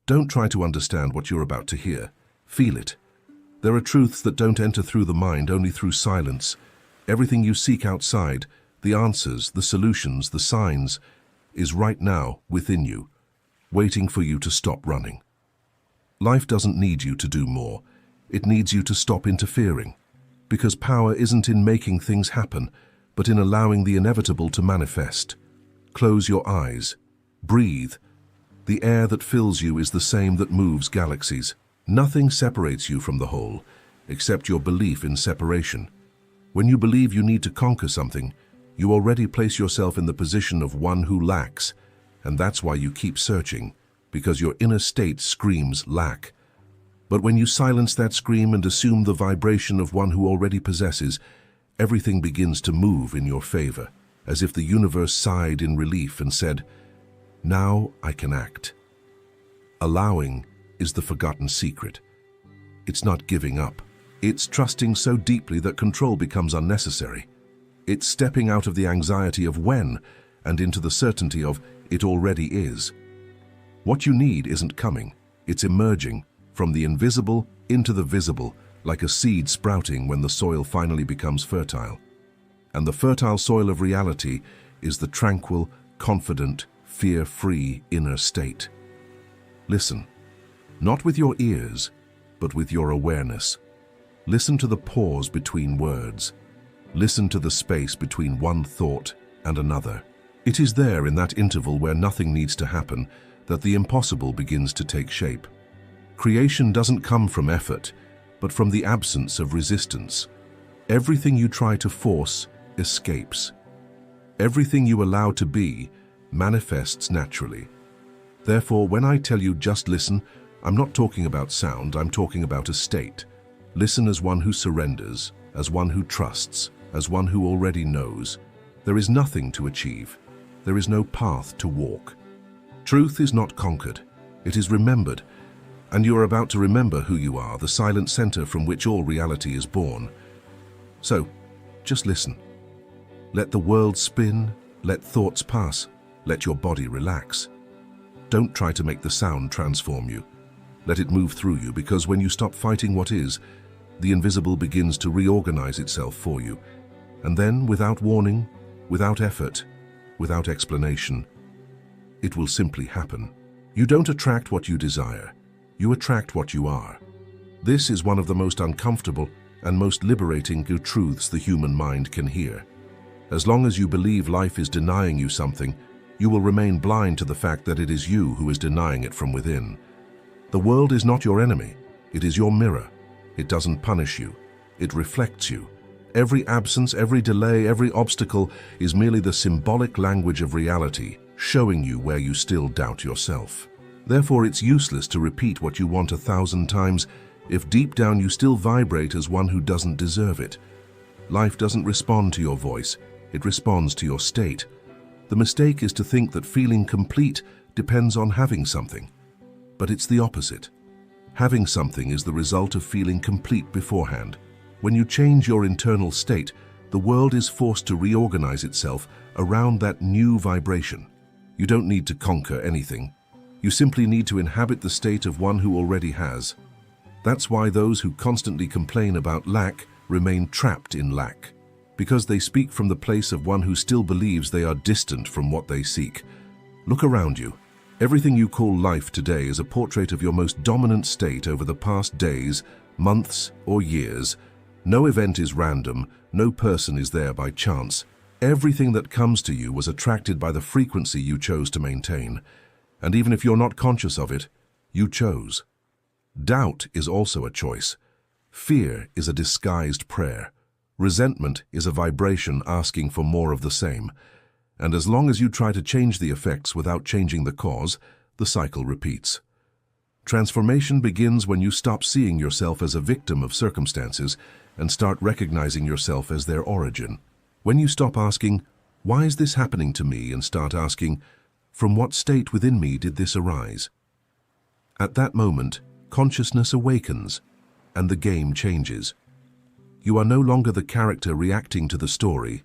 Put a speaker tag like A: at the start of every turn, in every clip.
A: Don't try to understand what you're about to hear. Feel it. There are truths that don't enter through the mind, only through silence. Everything you seek outside, the answers, the solutions, the signs, is right now within you, waiting for you to stop running. Life doesn't need you to do more. It needs you to stop interfering. Because power isn't in making things happen, but in allowing the inevitable to manifest. Close your eyes. Breathe. The air that fills you is the same that moves galaxies. Nothing separates you from the whole, except your belief in separation. When you believe you need to conquer something, you already place yourself in the position of one who lacks, and that's why you keep searching, because your inner state screams lack. But when you silence that scream and assume the vibration of one who already possesses, everything begins to move in your favor, as if the universe sighed in relief and said, "Now I can act." Allowing is the forgotten secret. It's not giving up. It's trusting so deeply that control becomes unnecessary. It's stepping out of the anxiety of when and into the certainty of it already is. What you need isn't coming. It's emerging from the invisible into the visible, like a seed sprouting when the soil finally becomes fertile. And the fertile soil of reality is the tranquil, confident, fear-free inner state. Listen, not with your ears, but with your awareness. Listen to the pause between words. Listen to the space between one thought and another. It is there in that interval where nothing needs to happen that the impossible begins to take shape. Creation doesn't come from effort, but from the absence of resistance. Everything you try to force escapes. Everything you allow to be manifests naturally. Therefore, when I tell you just listen, I'm not talking about sound, I'm talking about a state. Listen as one who surrenders, as one who trusts, as one who already knows. There is nothing to achieve. There is no path to walk. Truth is not conquered. It is remembered. And you are about to remember who you are, the silent center from which all reality is born. So, just listen. Let the world spin, let thoughts pass, let your body relax. Don't try to make the sound transform you. Let it move through you, because when you stop fighting what is, the invisible begins to reorganize itself for you. And then, without warning, without effort, without explanation, it will simply happen. You don't attract what you desire. You attract what you are. This is one of the most uncomfortable and most liberating truths the human mind can hear. As long as you believe life is denying you something, you will remain blind to the fact that it is you who is denying it from within. The world is not your enemy. It is your mirror. It doesn't punish you. It reflects you. Every absence, every delay, every obstacle is merely the symbolic language of reality, showing you where you still doubt yourself. Therefore, it's useless to repeat what you want 1,000 times if deep down you still vibrate as one who doesn't deserve it. Life doesn't respond to your voice. It responds to your state. The mistake is to think that feeling complete depends on having something. But it's the opposite. Having something is the result of feeling complete beforehand. When you change your internal state, the world is forced to reorganize itself around that new vibration. You don't need to conquer anything. You simply need to inhabit the state of one who already has. That's why those who constantly complain about lack remain trapped in lack, because they speak from the place of one who still believes they are distant from what they seek. Look around you. Everything you call life today is a portrait of your most dominant state over the past days, months, or years. No event is random, no person is there by chance. Everything that comes to you was attracted by the frequency you chose to maintain. And even if you're not conscious of it, you chose. Doubt is also a choice. Fear is a disguised prayer. Resentment is a vibration asking for more of the same. And as long as you try to change the effects without changing the cause, the cycle repeats. Transformation begins when you stop seeing yourself as a victim of circumstances and start recognizing yourself as their origin. When you stop asking, "Why is this happening to me?" and start asking, "From what state within me did this arise?" At that moment, consciousness awakens, and the game changes. You are no longer the character reacting to the story.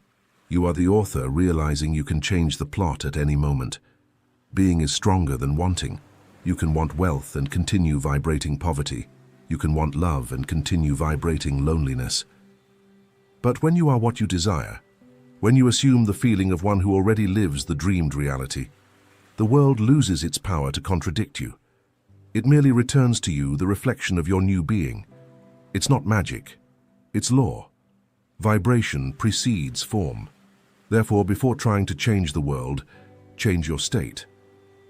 A: You are the author realizing you can change the plot at any moment. Being is stronger than wanting. You can want wealth and continue vibrating poverty. You can want love and continue vibrating loneliness. But when you are what you desire, when you assume the feeling of one who already lives the dreamed reality, the world loses its power to contradict you. It merely returns to you the reflection of your new being. It's not magic, it's law. Vibration precedes form. Therefore, before trying to change the world, change your state.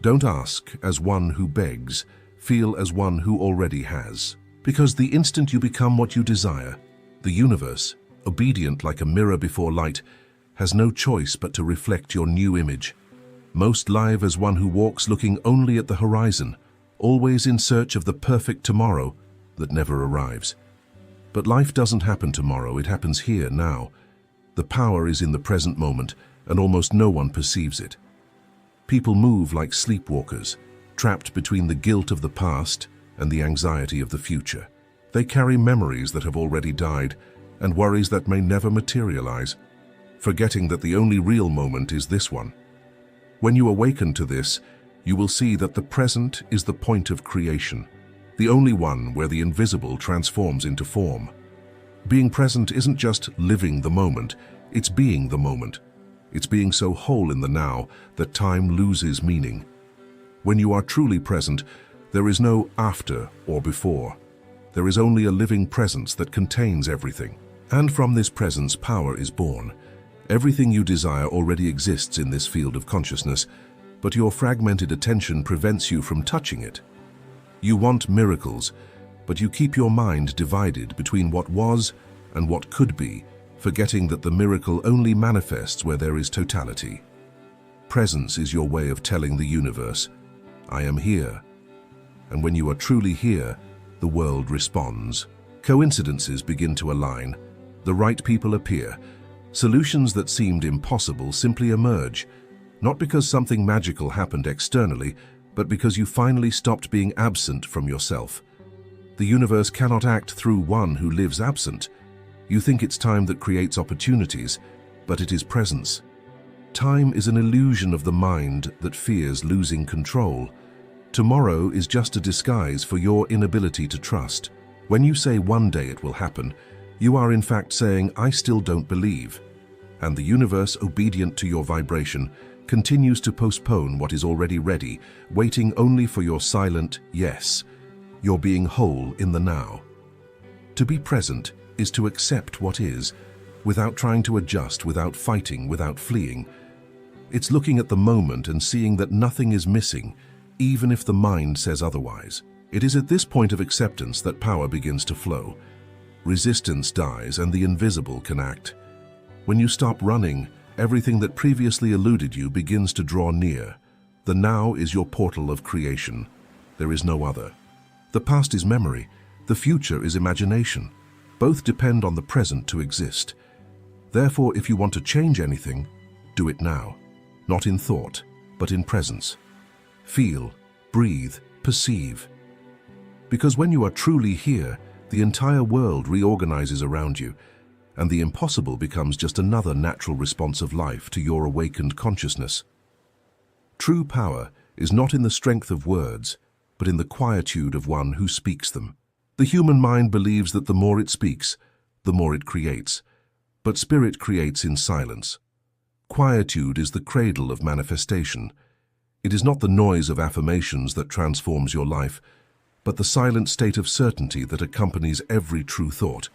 A: Don't ask as one who begs, feel as one who already has. Because the instant you become what you desire, the universe, obedient like a mirror before light, has no choice but to reflect your new image. Most live as one who walks looking only at the horizon, always in search of the perfect tomorrow that never arrives. But life doesn't happen tomorrow, it happens here, now. The power is in the present moment, and almost no one perceives it. People move like sleepwalkers, trapped between the guilt of the past and the anxiety of the future. They carry memories that have already died and worries that may never materialize, forgetting that the only real moment is this one. When you awaken to this, you will see that the present is the point of creation, the only one where the invisible transforms into form. Being present isn't just living the moment, it's being the moment. It's being so whole in the now that time loses meaning. When you are truly present, there is no after or before. There is only a living presence that contains everything. And from this presence, power is born. Everything you desire already exists in this field of consciousness, but your fragmented attention prevents you from touching it. You want miracles, but you keep your mind divided between what was and what could be, forgetting that the miracle only manifests where there is totality. Presence is your way of telling the universe, I am here. And when you are truly here, the world responds. Coincidences begin to align. The right people appear. Solutions that seemed impossible simply emerge, not because something magical happened externally, but because you finally stopped being absent from yourself. The universe cannot act through one who lives absent. You think it's time that creates opportunities, but it is presence. Time is an illusion of the mind that fears losing control. Tomorrow is just a disguise for your inability to trust. When you say one day it will happen, you are in fact saying, I still don't believe. And the universe, obedient to your vibration, continues to postpone what is already ready, waiting only for your silent yes. You're being whole in the now. To be present is to accept what is, without trying to adjust, without fighting, without fleeing. It's looking at the moment and seeing that nothing is missing, even if the mind says otherwise. It is at this point of acceptance that power begins to flow. Resistance dies and the invisible can act. When you stop running, everything that previously eluded you begins to draw near. The now is your portal of creation. There is no other. The past is memory. The future is imagination. Both depend on the present to exist. Therefore, if you want to change anything, do it now. Not in thought, but in presence. Feel, breathe, perceive. Because when you are truly here, the entire world reorganizes around you, and the impossible becomes just another natural response of life to your awakened consciousness. True power is not in the strength of words, but in the quietude of one who speaks them. The human mind believes that the more it speaks, the more it creates, but spirit creates in silence. Quietude is the cradle of manifestation. It is not the noise of affirmations that transforms your life, but the silent state of certainty that accompanies every true thought.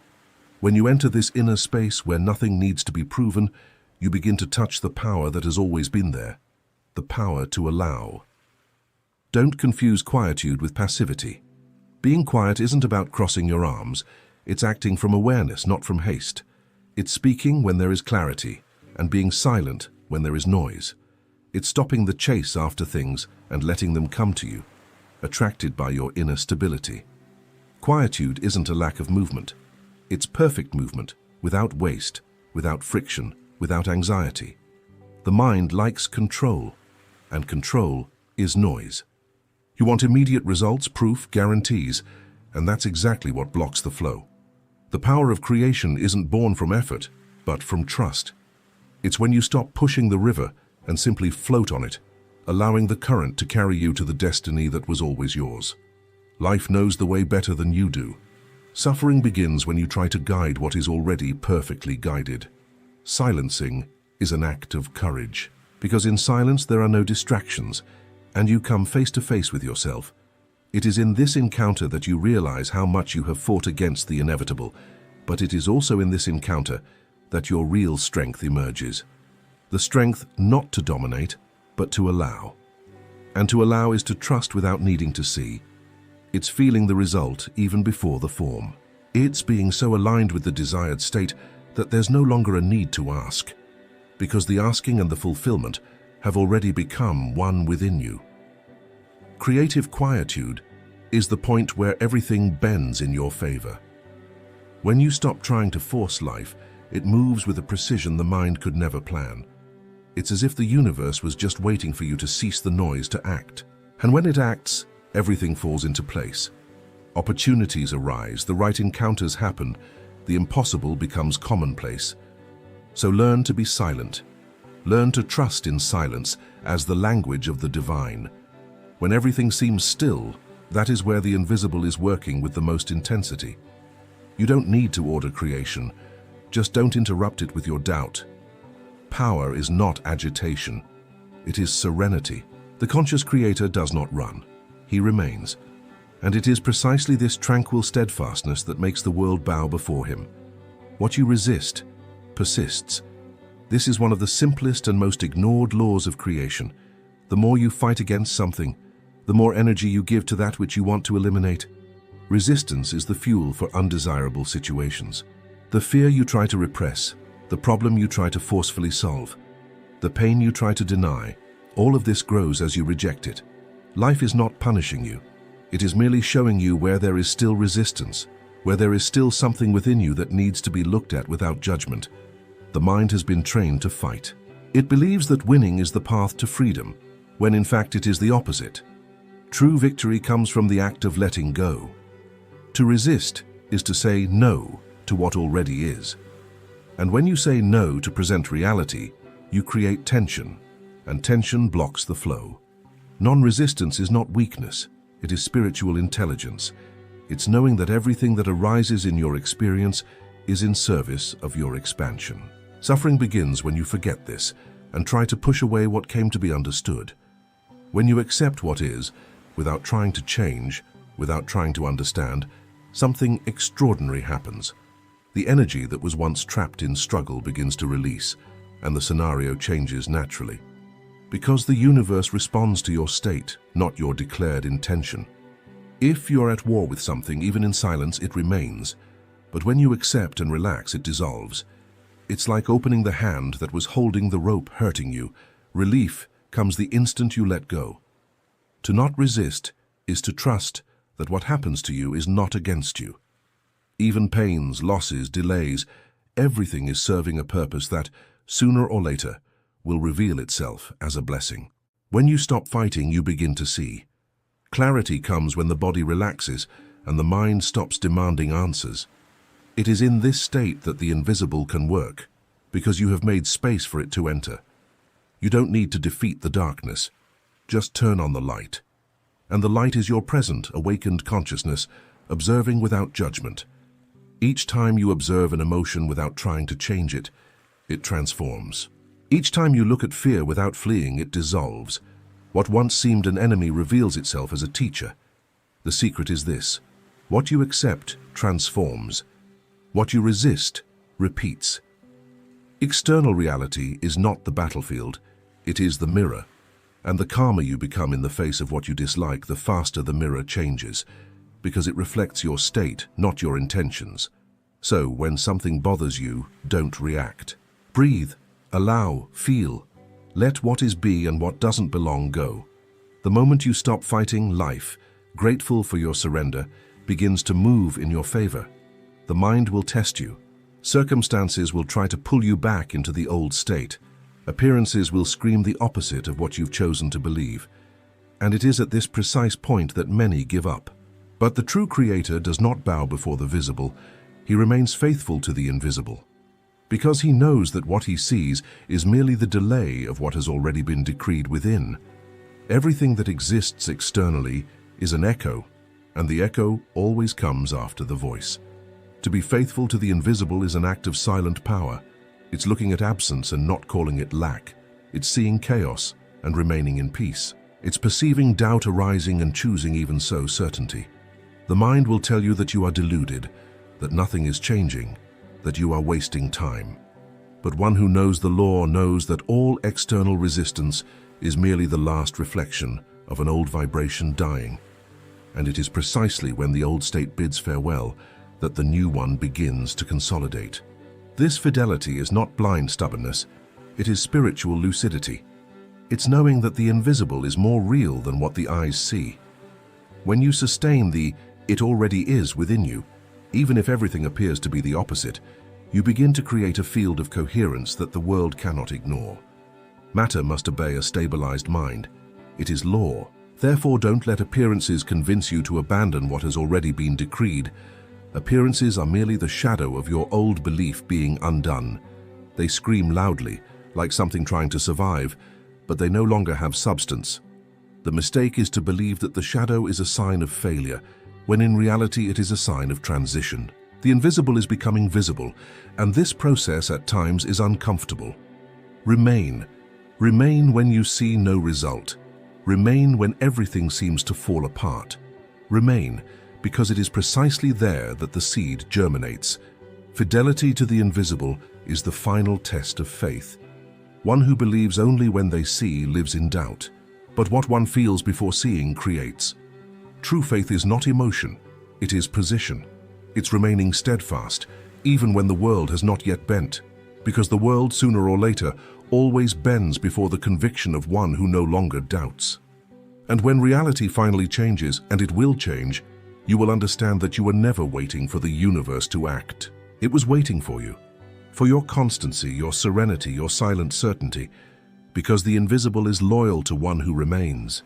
A: When you enter this inner space where nothing needs to be proven, you begin to touch the power that has always been there, the power to allow. Don't confuse quietude with passivity. Being quiet isn't about crossing your arms. It's acting from awareness, not from haste. It's speaking when there is clarity, and being silent when there is noise. It's stopping the chase after things and letting them come to you, attracted by your inner stability. Quietude isn't a lack of movement. It's perfect movement, without waste, without friction, without anxiety. The mind likes control, and control is noise. You want immediate results, proof, guarantees, and that's exactly what blocks the flow. The power of creation isn't born from effort, but from trust. It's when you stop pushing the river and simply float on it, allowing the current to carry you to the destiny that was always yours. Life knows the way better than you do. Suffering begins when you try to guide what is already perfectly guided. Silencing is an act of courage, because in silence there are no distractions, and you come face to face with yourself. It is in this encounter that you realize how much you have fought against the inevitable, but it is also in this encounter that your real strength emerges. The strength not to dominate, but to allow. And to allow is to trust without needing to see. It's feeling the result even before the form. It's being so aligned with the desired state that there's no longer a need to ask, because the asking and the fulfillment have already become one within you. Creative quietude is the point where everything bends in your favor. When you stop trying to force life, it moves with a precision the mind could never plan. It's as if the universe was just waiting for you to cease the noise to act. And when it acts, everything falls into place. Opportunities arise, the right encounters happen, the impossible becomes commonplace. So learn to be silent. Learn to trust in silence as the language of the divine. When everything seems still, that is where the invisible is working with the most intensity. You don't need to order creation, just don't interrupt it with your doubt. Power is not agitation, it is serenity. The conscious creator does not run, he remains. And it is precisely this tranquil steadfastness that makes the world bow before him. What you resist persists. This is one of the simplest and most ignored laws of creation. The more you fight against something, the more energy you give to that which you want to eliminate. Resistance is the fuel for undesirable situations. The fear you try to repress, the problem you try to forcefully solve, the pain you try to deny, all of this grows as you reject it. Life is not punishing you. It is merely showing you where there is still resistance, where there is still something within you that needs to be looked at without judgment. The mind has been trained to fight. It believes that winning is the path to freedom, when in fact it is the opposite. True victory comes from the act of letting go. To resist is to say no to what already is. And when you say no to present reality, you create tension, and tension blocks the flow. Non-resistance is not weakness, it is spiritual intelligence. It's knowing that everything that arises in your experience is in service of your expansion. Suffering begins when you forget this and try to push away what came to be understood. When you accept what is, without trying to change, without trying to understand, something extraordinary happens. The energy that was once trapped in struggle begins to release, and the scenario changes naturally. Because the universe responds to your state, not your declared intention. If you're at war with something, even in silence, it remains. But when you accept and relax, it dissolves. It's like opening the hand that was holding the rope hurting you. Relief comes the instant you let go. To not resist is to trust that what happens to you is not against you. Even pains, losses, delays, everything is serving a purpose that, sooner or later, will reveal itself as a blessing. When you stop fighting, you begin to see. Clarity comes when the body relaxes and the mind stops demanding answers. It is in this state that the invisible can work, because you have made space for it to enter. You don't need to defeat the darkness. Just turn on the light. And the light is your present, awakened consciousness, observing without judgment. Each time you observe an emotion without trying to change it, it transforms. Each time you look at fear without fleeing, it dissolves. What once seemed an enemy reveals itself as a teacher. The secret is this: what you accept transforms. What you resist repeats. External reality is not the battlefield, it is the mirror. And the calmer you become in the face of what you dislike, the faster the mirror changes, because it reflects your state, not your intentions. So, when something bothers you, don't react. Breathe, allow, feel. Let what is be and what doesn't belong go. The moment you stop fighting, life, grateful for your surrender, begins to move in your favor. The mind will test you. Circumstances will try to pull you back into the old state. Appearances will scream the opposite of what you've chosen to believe. And it is at this precise point that many give up. But the true creator does not bow before the visible. He remains faithful to the invisible. Because he knows that what he sees is merely the delay of what has already been decreed within. Everything that exists externally is an echo, and the echo always comes after the voice. To be faithful to the invisible is an act of silent power. It's looking at absence and not calling it lack. It's seeing chaos and remaining in peace. It's perceiving doubt arising and choosing even so certainty. The mind will tell you that you are deluded, that nothing is changing, that you are wasting time. But one who knows the law knows that all external resistance is merely the last reflection of an old vibration dying. And it is precisely when the old state bids farewell that the new one begins to consolidate. This fidelity is not blind stubbornness, it is spiritual lucidity. It's knowing that the invisible is more real than what the eyes see. When you sustain the "it already is" within you, even if everything appears to be the opposite, you begin to create a field of coherence that the world cannot ignore. Matter must obey a stabilized mind. It is law. Therefore, don't let appearances convince you to abandon what has already been decreed. Appearances are merely the shadow of your old belief being undone. They scream loudly, like something trying to survive, but they no longer have substance. The mistake is to believe that the shadow is a sign of failure, when in reality it is a sign of transition. The invisible is becoming visible, and this process at times is uncomfortable. Remain. Remain when you see no result. Remain when everything seems to fall apart. Remain, because it is precisely there that the seed germinates. Fidelity to the invisible is the final test of faith. One who believes only when they see lives in doubt, but what one feels before seeing creates. True faith is not emotion, it is position. It's remaining steadfast, even when the world has not yet bent, because the world, sooner or later, always bends before the conviction of one who no longer doubts. And when reality finally changes, and it will change, you will understand that you were never waiting for the universe to act. It was waiting for you, for your constancy, your serenity, your silent certainty, because the invisible is loyal to one who remains.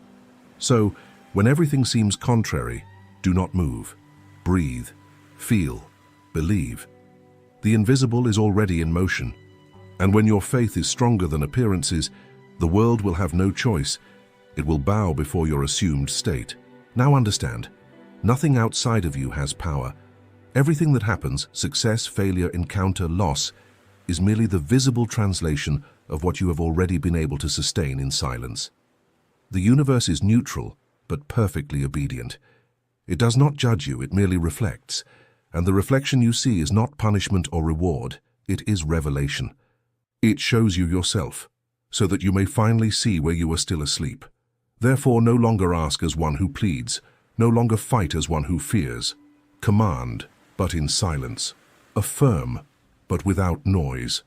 A: So, when everything seems contrary, do not move. Breathe, feel, believe. The invisible is already in motion. And when your faith is stronger than appearances, the world will have no choice. It will bow before your assumed state. Now understand, nothing outside of you has power. Everything that happens, success, failure, encounter, loss, is merely the visible translation of what you have already been able to sustain in silence. The universe is neutral, but perfectly obedient. It does not judge you, it merely reflects. And the reflection you see is not punishment or reward, it is revelation. It shows you yourself, so that you may finally see where you are still asleep. Therefore, no longer ask as one who pleads, no longer fight as one who fears. Command, but in silence. Affirm, but without noise.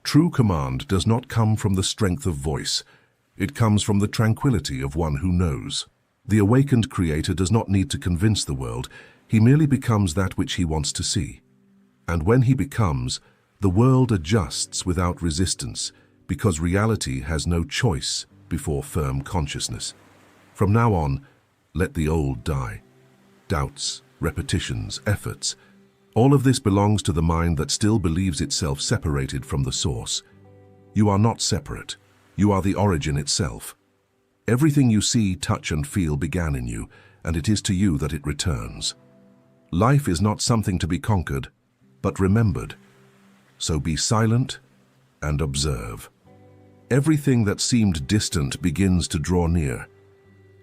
A: True command does not come from the strength of voice. It comes from the tranquility of one who knows. The awakened creator does not need to convince the world. He merely becomes that which he wants to see. And when he becomes, the world adjusts without resistance, because reality has no choice before firm consciousness. From now on, let the old die. Doubts, repetitions, efforts, all of this belongs to the mind that still believes itself separated from the source. You are not separate. You are the origin itself. Everything you see, touch, and feel began in you, and it is to you that it returns. Life is not something to be conquered, but remembered. So be silent and observe. Everything that seemed distant begins to draw near.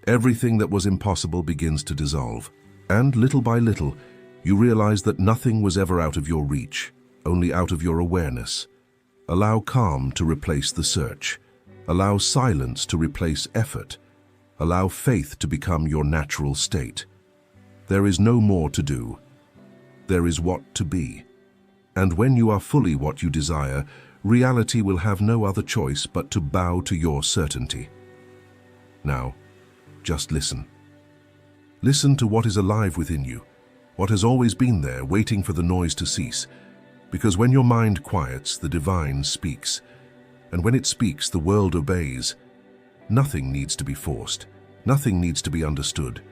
A: Everything that was impossible begins to dissolve. And little by little, you realize that nothing was ever out of your reach, only out of your awareness. Allow calm to replace the search. Allow silence to replace effort. Allow faith to become your natural state. There is no more to do. There is what to be. And when you are fully what you desire, reality will have no other choice but to bow to your certainty. Now, just listen. Listen to what is alive within you, what has always been there, waiting for the noise to cease. Because when your mind quiets, the divine speaks. And when it speaks, the world obeys. Nothing needs to be forced. Nothing needs to be understood.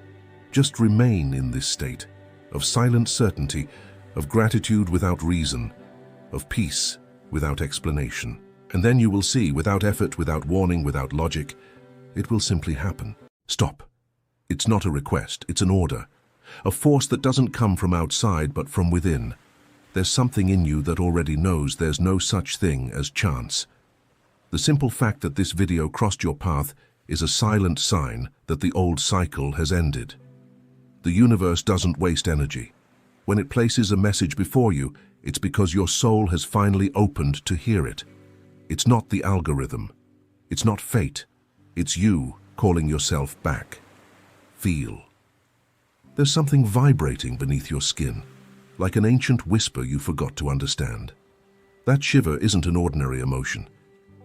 A: Just remain in this state of silent certainty, of gratitude without reason, of peace without explanation. And then you will see, without effort, without warning, without logic, It will simply happen. Stop. It's not a request, it's an order. A force that doesn't come from outside but from within. There's something in you that already knows there's no such thing as chance. The simple fact that this video crossed your path is a silent sign that the old cycle has ended. The universe doesn't waste energy. When it places a message before you, it's because your soul has finally opened to hear it. It's not the algorithm. It's not fate. It's you calling yourself back. Feel. There's something vibrating beneath your skin, like an ancient whisper you forgot to understand. That shiver isn't an ordinary emotion.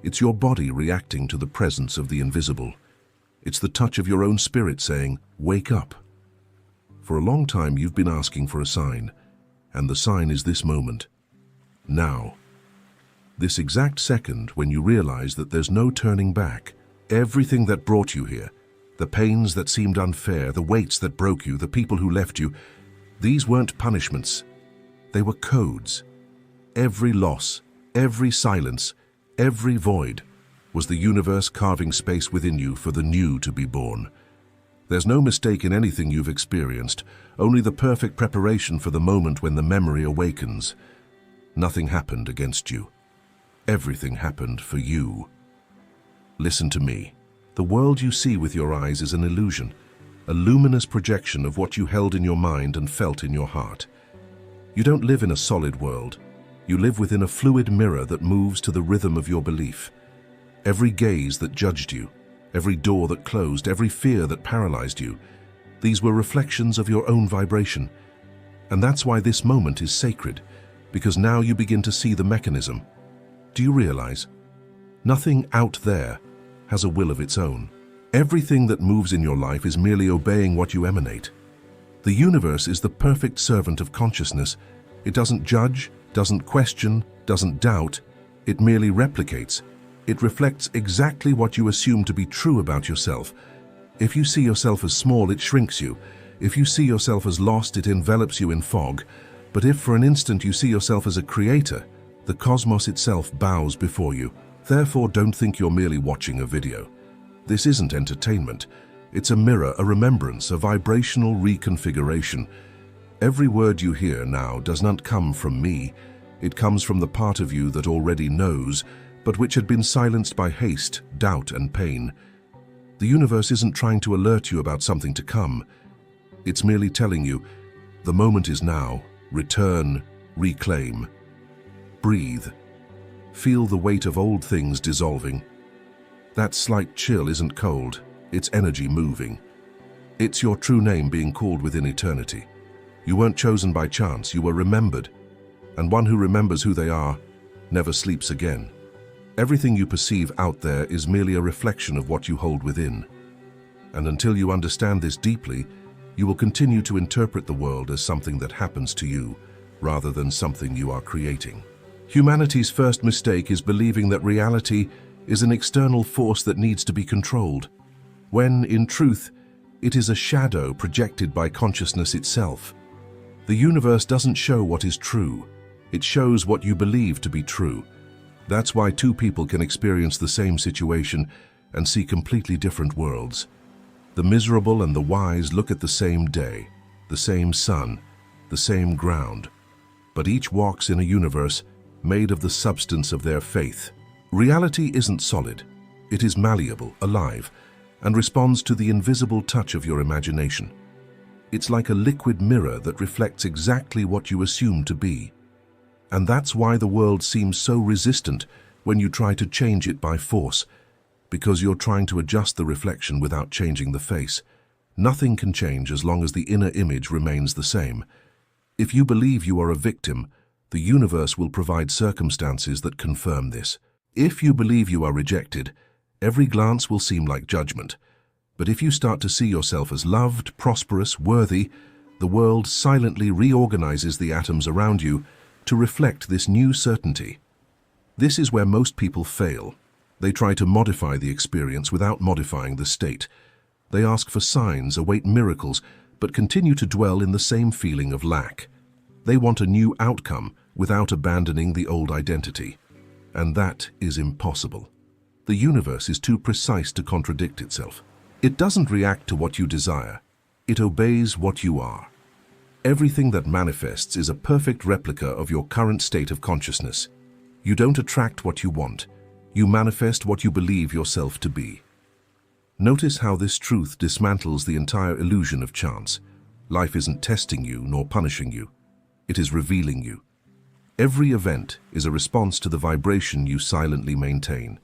A: It's your body reacting to the presence of the invisible. It's the touch of your own spirit saying, "Wake up." For a long time you've been asking for a sign, and the sign is this moment. Now. This exact second when you realize that there's no turning back. Everything that brought you here, the pains that seemed unfair, the weights that broke you, the people who left you, these weren't punishments. They were codes. Every loss, every silence, every void was the universe carving space within you for the new to be born. There's no mistake in anything you've experienced, only the perfect preparation for the moment when the memory awakens. Nothing happened against you. Everything happened for you. Listen to me. The world you see with your eyes is an illusion, a luminous projection of what you held in your mind and felt in your heart. You don't live in a solid world. You live within a fluid mirror that moves to the rhythm of your belief. Every gaze that judged you, every door that closed, every fear that paralyzed you, these were reflections of your own vibration. And that's why this moment is sacred, because now you begin to see the mechanism. Do you realize? Nothing out there has a will of its own. Everything that moves in your life is merely obeying what you emanate. The universe is the perfect servant of consciousness. It doesn't judge, doesn't question, doesn't doubt. It merely replicates. It reflects exactly what you assume to be true about yourself. If you see yourself as small, it shrinks you. If you see yourself as lost, it envelops you in fog. But if for an instant you see yourself as a creator, the cosmos itself bows before you. Therefore, don't think you're merely watching a video. This isn't entertainment. It's a mirror, a remembrance, a vibrational reconfiguration. Every word you hear now does not come from me. It comes from the part of you that already knows, but which had been silenced by haste, doubt, and pain. The universe isn't trying to alert you about something to come. It's merely telling you, the moment is now. Return, reclaim. Breathe. Feel the weight of old things dissolving. That slight chill isn't cold, it's energy moving. It's your true name being called within eternity. You weren't chosen by chance, you were remembered. And one who remembers who they are never sleeps again. Everything you perceive out there is merely a reflection of what you hold within. And until you understand this deeply, you will continue to interpret the world as something that happens to you, rather than something you are creating. Humanity's first mistake is believing that reality is an external force that needs to be controlled, when, in truth, it is a shadow projected by consciousness itself. The universe doesn't show what is true, it shows what you believe to be true. That's why two people can experience the same situation and see completely different worlds. The miserable and the wise look at the same day, the same sun, the same ground, but each walks in a universe made of the substance of their faith. Reality isn't solid. It is malleable, alive, and responds to the invisible touch of your imagination. It's like a liquid mirror that reflects exactly what you assume to be. And that's why the world seems so resistant when you try to change it by force, because you're trying to adjust the reflection without changing the face. Nothing can change as long as the inner image remains the same. If you believe you are a victim, the universe will provide circumstances that confirm this. If you believe you are rejected, every glance will seem like judgment. But if you start to see yourself as loved, prosperous, worthy, the world silently reorganizes the atoms around you to reflect this new certainty. This is where most people fail. They try to modify the experience without modifying the state. They ask for signs, await miracles, but continue to dwell in the same feeling of lack. They want a new outcome without abandoning the old identity. And that is impossible. The universe is too precise to contradict itself. It doesn't react to what you desire. It obeys what you are. Everything that manifests is a perfect replica of your current state of consciousness. You don't attract what you want. You manifest what you believe yourself to be. Notice how this truth dismantles the entire illusion of chance. Life isn't testing you nor punishing you. It is revealing you. Every event is a response to the vibration you silently maintain.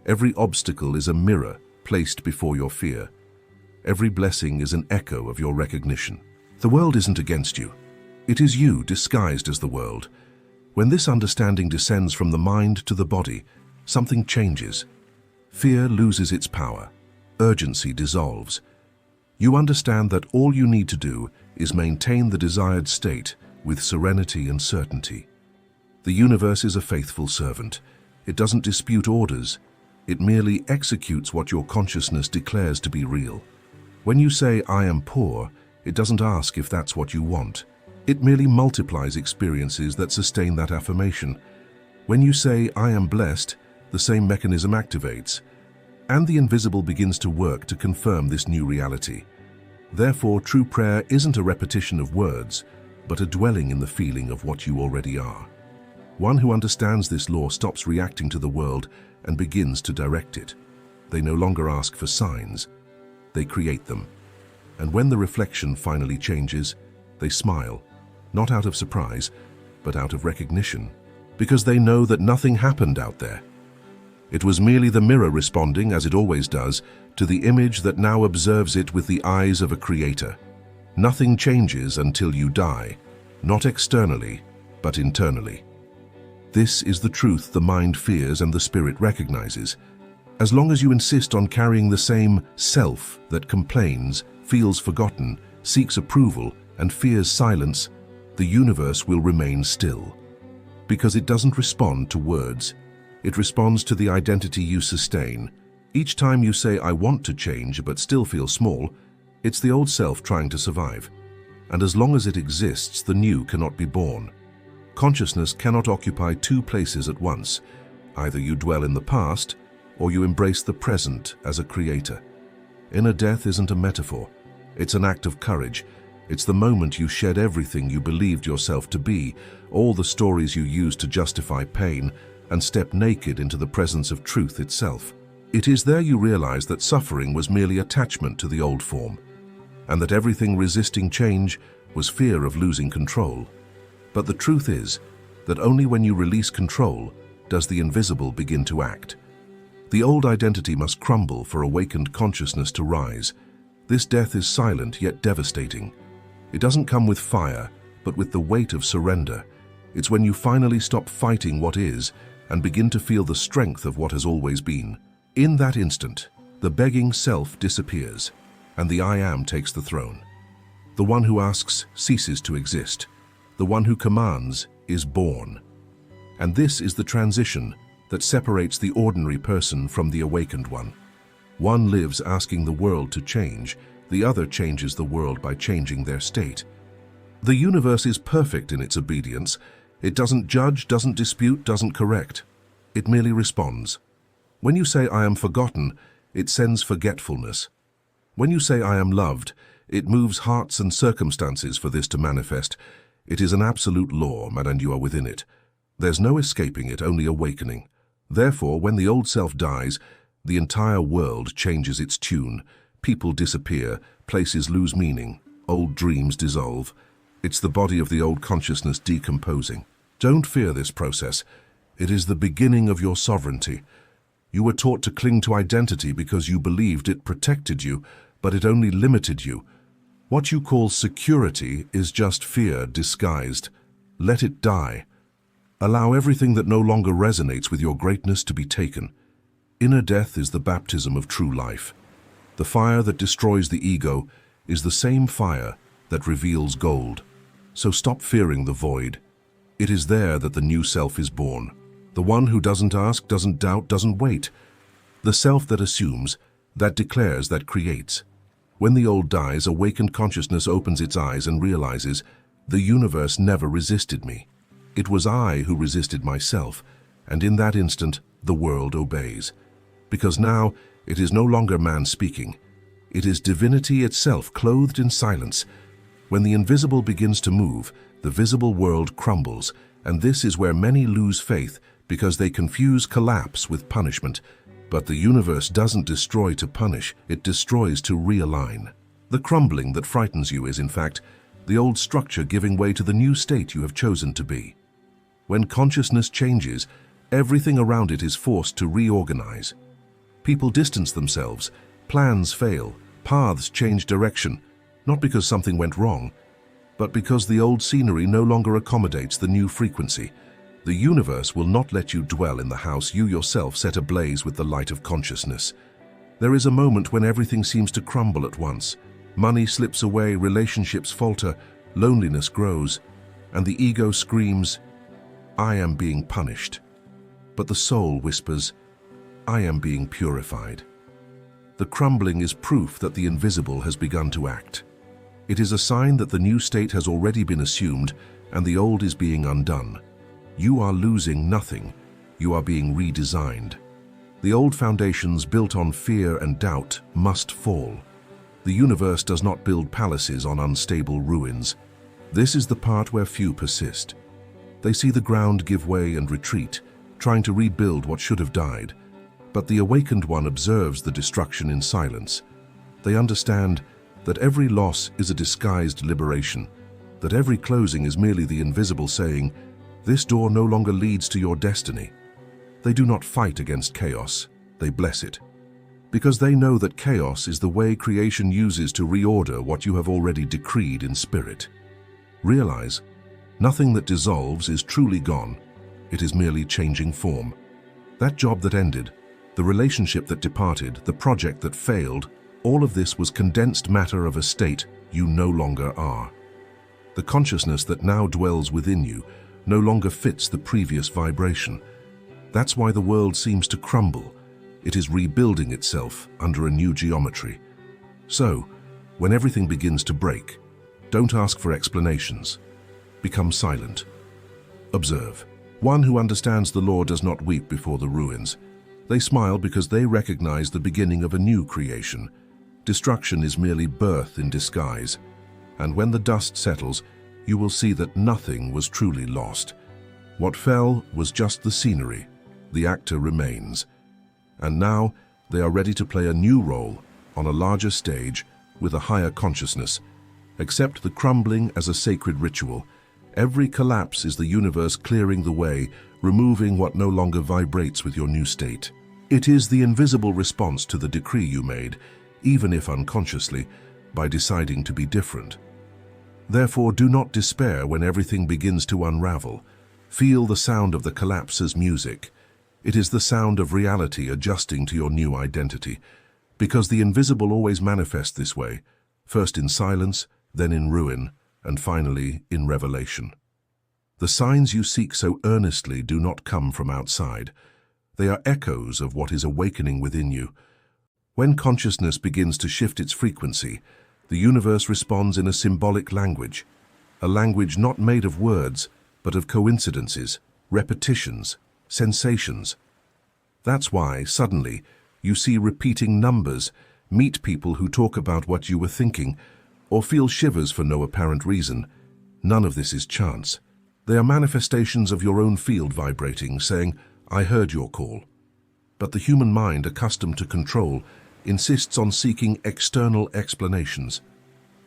A: Every obstacle is a mirror placed before your fear. Every blessing is an echo of your recognition. The world isn't against you. It is you disguised as the world. When this understanding descends from the mind to the body, something changes. Fear loses its power. Urgency dissolves. You understand that all you need to do is maintain the desired state with serenity and certainty. The universe is a faithful servant. It doesn't dispute orders. It merely executes what your consciousness declares to be real. When you say, "I am poor," it doesn't ask if that's what you want. It merely multiplies experiences that sustain that affirmation. When you say, "I am blessed," the same mechanism activates, and the invisible begins to work to confirm this new reality. Therefore, true prayer isn't a repetition of words, but a dwelling in the feeling of what you already are. One who understands this law stops reacting to the world and begins to direct it. They no longer ask for signs, they create them. And when the reflection finally changes, they smile, not out of surprise, but out of recognition, because they know that nothing happened out there. It was merely the mirror responding, as it always does, to the image that now observes it with the eyes of a creator. Nothing changes until you die, not externally, but internally. This is the truth the mind fears and the spirit recognizes. As long as you insist on carrying the same self that complains, feels forgotten, seeks approval, and fears silence, the universe will remain still. Because it doesn't respond to words. It responds to the identity you sustain. Each time you say, "I want to change," but still feel small, it's the old self trying to survive. And as long as it exists, the new cannot be born. Consciousness cannot occupy two places at once. Either you dwell in the past, or you embrace the present as a creator. Inner death isn't a metaphor. It's an act of courage. It's the moment you shed everything you believed yourself to be, all the stories you used to justify pain, and step naked into the presence of truth itself. It is there you realize that suffering was merely attachment to the old form, and that everything resisting change was fear of losing control. But the truth is that only when you release control does the invisible begin to act. The old identity must crumble for awakened consciousness to rise. This death is silent yet devastating. It doesn't come with fire, but with the weight of surrender. It's when you finally stop fighting what is and begin to feel the strength of what has always been. In that instant, the begging self disappears, and the I am takes the throne. The one who asks ceases to exist. The one who commands is born. And this is the transition that separates the ordinary person from the awakened one. One lives asking the world to change, the other changes the world by changing their state. The universe is perfect in its obedience. It doesn't judge, doesn't dispute, doesn't correct. It merely responds. When you say, "I am forgotten," it sends forgetfulness. When you say, "I am loved," it moves hearts and circumstances for this to manifest. It is an absolute law, and you are within it. There's no escaping it, only awakening. Therefore, when the old self dies, the entire world changes its tune. People disappear, places lose meaning, old dreams dissolve. It's the body of the old consciousness decomposing. Don't fear this process. It is the beginning of your sovereignty. You were taught to cling to identity because you believed it protected you, but it only limited you. What you call security is just fear disguised. Let it die. Allow everything that no longer resonates with your greatness to be taken. Inner death is the baptism of true life. The fire that destroys the ego is the same fire that reveals gold. So stop fearing the void. It is there that the new self is born. The one who doesn't ask, doesn't doubt, doesn't wait. The self that assumes, that declares, that creates. When the old dies, awakened consciousness opens its eyes and realizes, the universe never resisted me. It was I who resisted myself, and in that instant, the world obeys. Because now it is no longer man speaking. It is divinity itself clothed in silence. When the invisible begins to move, the visible world crumbles, and this is where many lose faith because they confuse collapse with punishment. But the universe doesn't destroy to punish, it destroys to realign. The crumbling that frightens you is, in fact, the old structure giving way to the new state you have chosen to be. When consciousness changes, everything around it is forced to reorganize. People distance themselves, plans fail, paths change direction, not because something went wrong, but because the old scenery no longer accommodates the new frequency. The universe will not let you dwell in the house you yourself set ablaze with the light of consciousness. There is a moment when everything seems to crumble at once. Money slips away, relationships falter, loneliness grows, and the ego screams, "I am being punished." But the soul whispers, "I am being purified." The crumbling is proof that the invisible has begun to act. It is a sign that the new state has already been assumed and the old is being undone. You are losing nothing. You are being redesigned. The old foundations built on fear and doubt must fall. The universe does not build palaces on unstable ruins. This is the part where few persist. They see the ground give way and retreat, trying to rebuild what should have died. But the awakened one observes the destruction in silence. They understand that every loss is a disguised liberation, that every closing is merely the invisible saying, "This door no longer leads to your destiny." They do not fight against chaos, they bless it. Because they know that chaos is the way creation uses to reorder what you have already decreed in spirit. Realize, nothing that dissolves is truly gone. It is merely changing form. That job that ended, the relationship that departed, the project that failed, all of this was condensed matter of a state you no longer are. The consciousness that now dwells within you no longer fits the previous vibration. That's why the world seems to crumble. It is rebuilding itself under a new geometry. So, when everything begins to break, don't ask for explanations. Become silent. Observe. One who understands the law does not weep before the ruins. They smile because they recognize the beginning of a new creation. Destruction is merely birth in disguise. And when the dust settles, you will see that nothing was truly lost. What fell was just the scenery. The actor remains. And now they are ready to play a new role on a larger stage with a higher consciousness. Accept the crumbling as a sacred ritual. Every collapse is the universe clearing the way, removing what no longer vibrates with your new state. It is the invisible response to the decree you made, even if unconsciously, by deciding to be different. Therefore, do not despair when everything begins to unravel. Feel the sound of the collapse as music. It is the sound of reality adjusting to your new identity, because the invisible always manifests this way, first in silence, then in ruin, and finally in revelation. The signs you seek so earnestly do not come from outside. They are echoes of what is awakening within you. When consciousness begins to shift its frequency, the universe responds in a symbolic language, a language not made of words, but of coincidences, repetitions, sensations. That's why, suddenly, you see repeating numbers, meet people who talk about what you were thinking, or feel shivers for no apparent reason. None of this is chance. They are manifestations of your own field vibrating, saying, "I heard your call." But the human mind, accustomed to control, insists on seeking external explanations.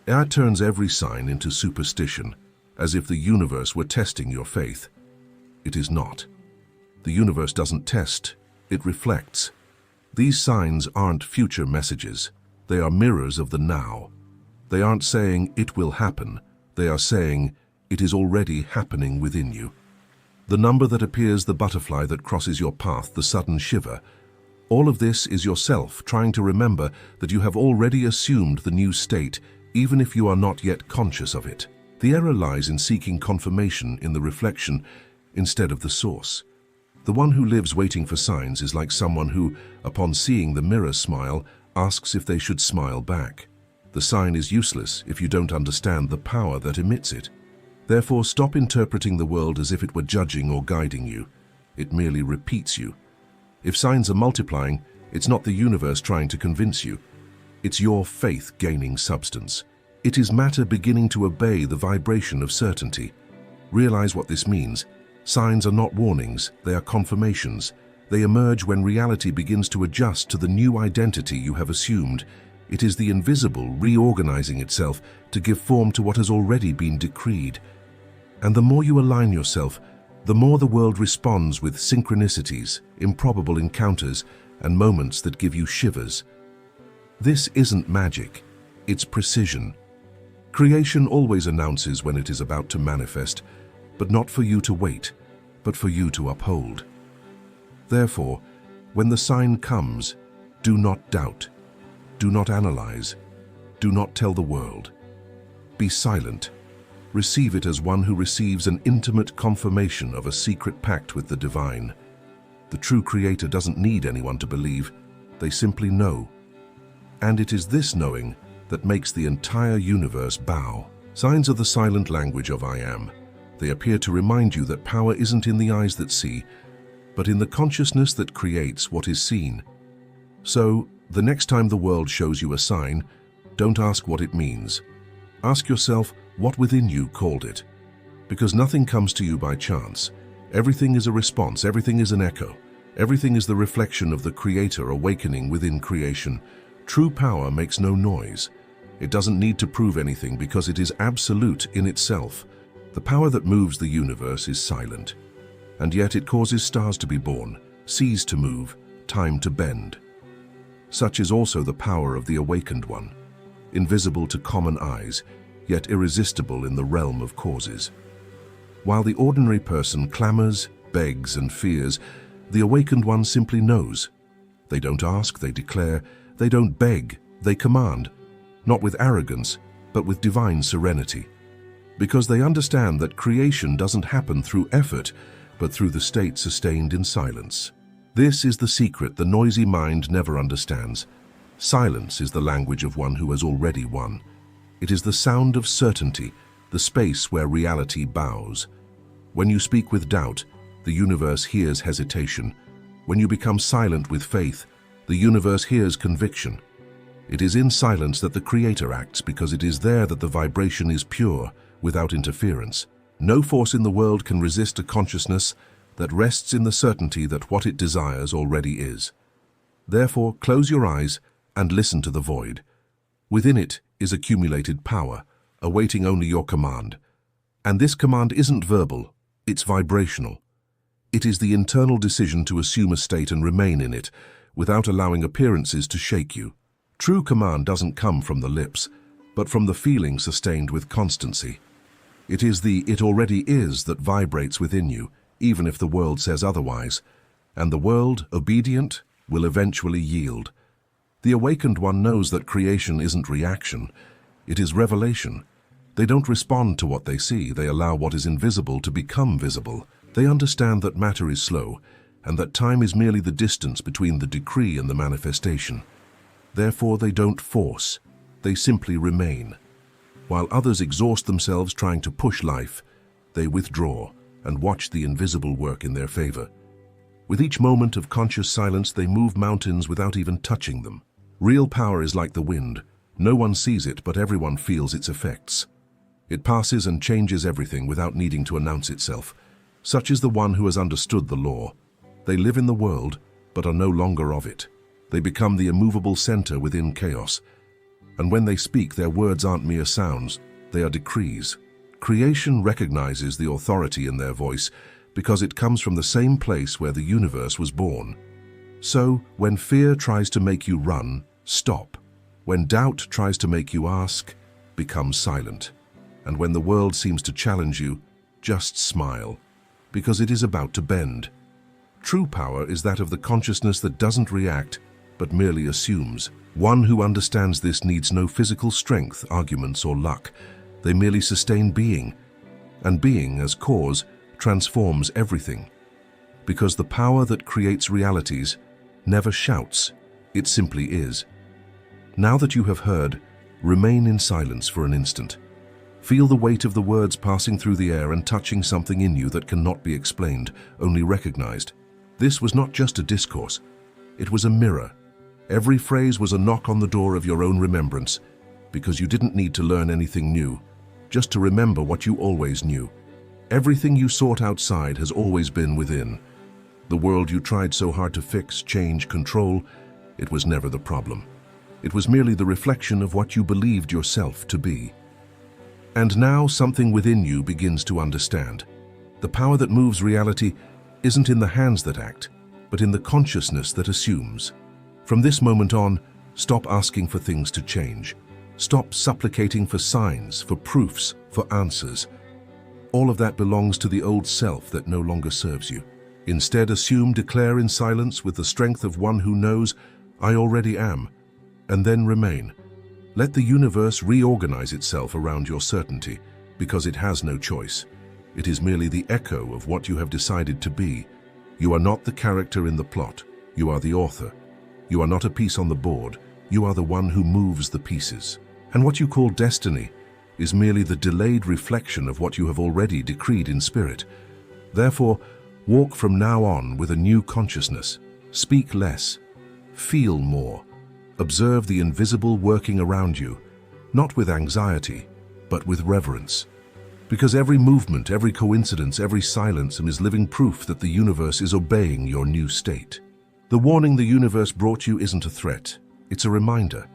A: It turns every sign into superstition, as if the universe were testing your faith. It is not. The universe doesn't test, it reflects. These signs aren't future messages. They are mirrors of the now. They aren't saying it will happen. They are saying it is already happening within you. The number that appears, the butterfly that crosses your path, the sudden shiver, all of this is yourself trying to remember that you have already assumed the new state, even if you are not yet conscious of it. The error lies in seeking confirmation in the reflection instead of the source. The one who lives waiting for signs is like someone who, upon seeing the mirror smile, asks if they should smile back. The sign is useless if you don't understand the power that emits it. Therefore, stop interpreting the world as if it were judging or guiding you. It merely repeats you. If signs are multiplying, It's not the universe trying to convince you. It's your faith gaining substance. It is matter beginning to obey the vibration of certainty. Realize what this means. Signs are not warnings, they are confirmations. They emerge when reality begins to adjust to the new identity you have assumed. It is the invisible reorganizing itself to give form to what has already been decreed. And the more you align yourself, the more the world responds with synchronicities, improbable encounters, and moments that give you shivers. This isn't magic, it's precision. Creation always announces when it is about to manifest, but not for you to wait, but for you to uphold. Therefore, when the sign comes, do not doubt, do not analyze, do not tell the world. Be silent. Receive it as one who receives an intimate confirmation of a secret pact with the divine. The true creator doesn't need anyone to believe, they simply know. And it is this knowing that makes the entire universe bow. Signs are the silent language of I am. They appear to remind you that power isn't in the eyes that see, but in the consciousness that creates what is seen. So, the next time the world shows you a sign, don't ask what it means. Ask yourself what within you called it. Because nothing comes to you by chance. Everything is a response, everything is an echo. Everything is the reflection of the Creator awakening within creation. True power makes no noise. It doesn't need to prove anything because it is absolute in itself. The power that moves the universe is silent. And yet it causes stars to be born, seas to move, time to bend. Such is also the power of the awakened one, invisible to common eyes, yet irresistible in the realm of causes. While the ordinary person clamors, begs, and fears, the awakened one simply knows. They don't ask, they declare, they don't beg, they command, not with arrogance, but with divine serenity. Because they understand that creation doesn't happen through effort, but through the state sustained in silence. This is the secret the noisy mind never understands. Silence is the language of one who has already won. It is the sound of certainty, the space where reality bows. When you speak with doubt, the universe hears hesitation. When you become silent with faith, the universe hears conviction. It is in silence that the Creator acts because it is there that the vibration is pure, without interference. No force in the world can resist a consciousness that rests in the certainty that what it desires already is. Therefore, close your eyes and listen to the void. Within it is accumulated power, awaiting only your command. And this command isn't verbal, it's vibrational. It is the internal decision to assume a state and remain in it, without allowing appearances to shake you. True command doesn't come from the lips, but from the feeling sustained with constancy. It is the "it already is" that vibrates within you, even if the world says otherwise. And the world, obedient, will eventually yield. The awakened one knows that creation isn't reaction, it is revelation. They don't respond to what they see, they allow what is invisible to become visible. They understand that matter is slow, and that time is merely the distance between the decree and the manifestation. Therefore they don't force, they simply remain. While others exhaust themselves trying to push life, they withdraw and watch the invisible work in their favor. With each moment of conscious silence, they move mountains without even touching them. Real power is like the wind. No one sees it, but everyone feels its effects. It passes and changes everything without needing to announce itself. Such is the one who has understood the law. They live in the world, but are no longer of it. They become the immovable center within chaos. And when they speak, their words aren't mere sounds, they are decrees. Creation recognizes the authority in their voice because it comes from the same place where the universe was born. So, when fear tries to make you run, stop. When doubt tries to make you ask, become silent. And when the world seems to challenge you, just smile, because it is about to bend. True power is that of the consciousness that doesn't react, but merely assumes. One who understands this needs no physical strength, arguments, or luck. They merely sustain being, and being, as cause, transforms everything. Because the power that creates realities never shouts, it simply is. Now that you have heard, remain in silence for an instant. Feel the weight of the words passing through the air and touching something in you that cannot be explained, only recognized. This was not just a discourse. It was a mirror, Every phrase was a knock on the door of your own remembrance, because you didn't need to learn anything new, just to remember what you always knew. Everything you sought outside has always been within. The world you tried so hard to fix, change, control, it was never the problem. It was merely the reflection of what you believed yourself to be. And now something within you begins to understand. The power that moves reality isn't in the hands that act, but in the consciousness that assumes. From this moment on, stop asking for things to change. Stop supplicating for signs, for proofs, for answers. All of that belongs to the old self that no longer serves you. Instead, assume, declare in silence with the strength of one who knows, I already am, and then remain. Let the universe reorganize itself around your certainty, because it has no choice. It is merely the echo of what you have decided to be. You are not the character in the plot. You are the author. You are not a piece on the board. You are the one who moves the pieces. And what you call destiny is merely the delayed reflection of what you have already decreed in spirit. Therefore, walk from now on with a new consciousness. Speak less. Feel more. Observe the invisible working around you, not with anxiety, but with reverence. Because every movement, every coincidence, every silence is living proof that the universe is obeying your new state. The warning the universe brought you isn't a threat, it's a reminder.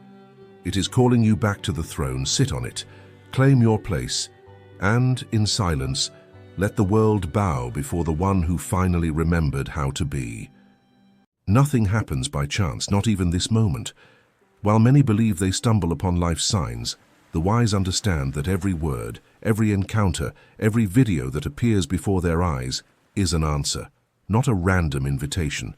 A: It is calling you back to the throne, sit on it, claim your place, and, in silence, let the world bow before the one who finally remembered how to be. Nothing happens by chance, not even this moment. While many believe they stumble upon life's signs, the wise understand that every word, every encounter, every video that appears before their eyes is an answer, not a random invitation.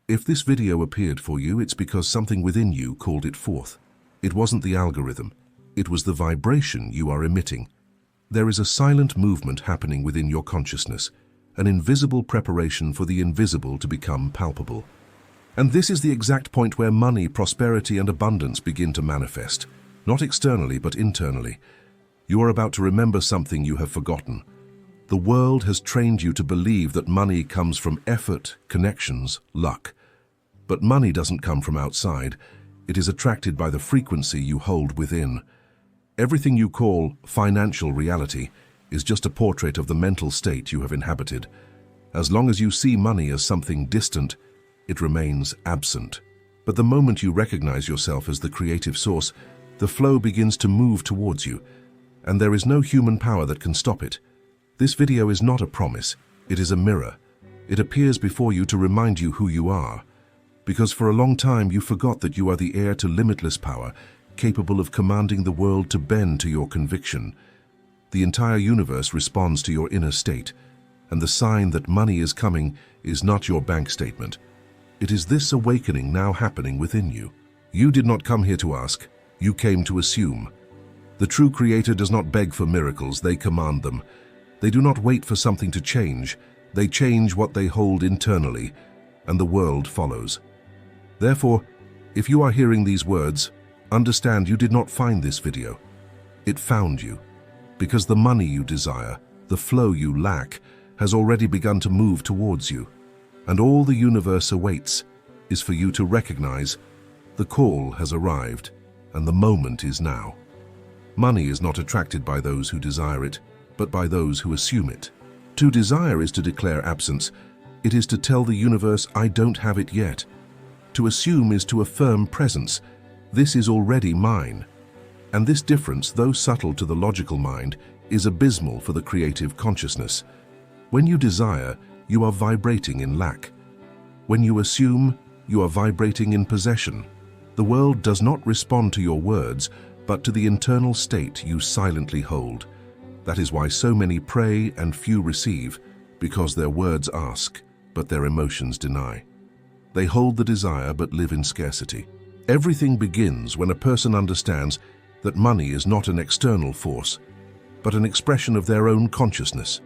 A: If this video appeared for you, it's because something within you called it forth. It wasn't the algorithm. It was the vibration you are emitting. There is a silent movement happening within your consciousness, an invisible preparation for the invisible to become palpable. And this is the exact point where money, prosperity, and abundance begin to manifest, not externally but internally. You are about to remember something you have forgotten. The world has trained you to believe that money comes from effort, connections, luck. But money doesn't come from outside. It is attracted by the frequency you hold within. Everything you call financial reality is just a portrait of the mental state you have inhabited. As long as you see money as something distant, it remains absent. But the moment you recognize yourself as the creative source, the flow begins to move towards you, and there is no human power that can stop it. This video is not a promise, it is a mirror. It appears before you to remind you who you are. Because for a long time you forgot that you are the heir to limitless power, capable of commanding the world to bend to your conviction. The entire universe responds to your inner state, and the sign that money is coming is not your bank statement. It is this awakening now happening within you. You did not come here to ask, you came to assume. The true creator does not beg for miracles, they command them. They do not wait for something to change, they change what they hold internally, and the world follows. Therefore, if you are hearing these words, understand you did not find this video. It found you, because the money you desire, the flow you lack, has already begun to move towards you. And all the universe awaits is for you to recognize the call has arrived, and the moment is now. Money is not attracted by those who desire it, but by those who assume it. To desire is to declare absence. It is to tell the universe, I don't have it yet. To assume is to affirm presence. This is already mine. And this difference, though subtle to the logical mind, is abysmal for the creative consciousness. When you desire, you are vibrating in lack. When you assume, you are vibrating in possession. The world does not respond to your words, but to the internal state you silently hold. That is why so many pray and few receive, because their words ask, but their emotions deny. They hold the desire but live in scarcity. Everything begins when a person understands that money is not an external force, but an expression of their own consciousness.